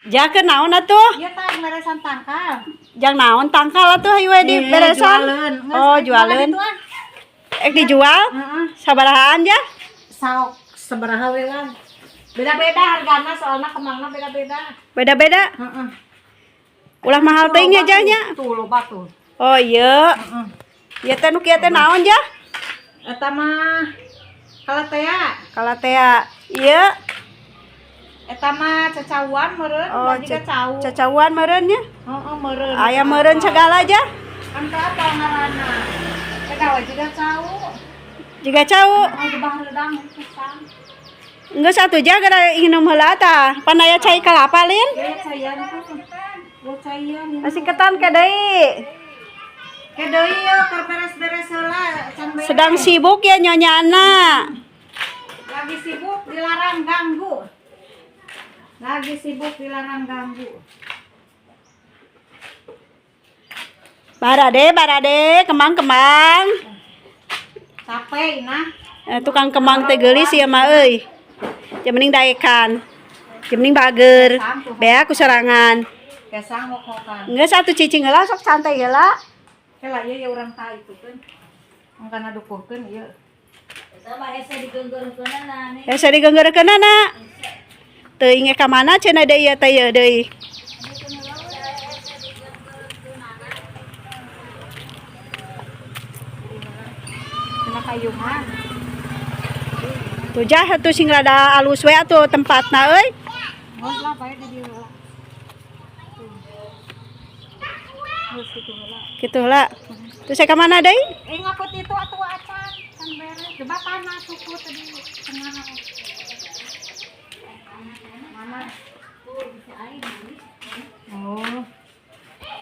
Jakeun naon atuh? Ieu tah beresan tangkal. Jang naon tangkal atuh hayu we di beresan. Oh, jualeun. Ek dijual? Heeh. Sabarahaan ja? Saok sabaraha we lah. Beda-beda hargana soalna kemangna beda-beda. Beda-beda. Heeh. Ulah mahal teuing nya janya. Tuh loba tuh. Oh iya. Heeh. Ieu teh nu kieu teh naon ja? Eta mah kalatea. Kalatea. Ieu Eta mah cacauan meureun, oh juga cau. cacauan meureun nya. Heeh, meureun. Aya meureun segala aja. Kan teh apa ngaranna? Eta we juga cau. Juga cau. Oh, di bahar redang pisan. Enggeus atuh ja gara inum heula tah. Pan aya cai kalapa lin? Ya cayan tuh. Ya cayan. Masih ketan ke deui. Ke deui yeuh keur beres-beres heula can beres. Sedang sibuk ya nyonyana. Lagi sibuk dilarang ganggu. Lagi sibuk dilarang ganggu. Barade, kemang. Capek nah. Tukang kemang teh geulis ieu mah euy. Jeung mending daekan. Jeung mending bager. Bea ku sorangan. Biasa ngok-ngokan. Enggeus atuh cicing heula sok santai heula. Heula ieu urang tah itukeun. Mangkana dukuhkeun ieu. Eta mah hese digeunggeurkeunana. Hese digeunggeurkeunana. Teuing ka mana cenah deui ieu teh ieu deui. Cenah kayuhan. Tuh jah atuh sing rada alus we atuh tempatna euy. Geus lah bae di dieu heula. Geus kitu heula. Kitu heula. Terus saya ka mana deui? Ngaput itu atuh acan can beres. Coba tanah suku tadi tengah. Mana? Tuh bisa aing.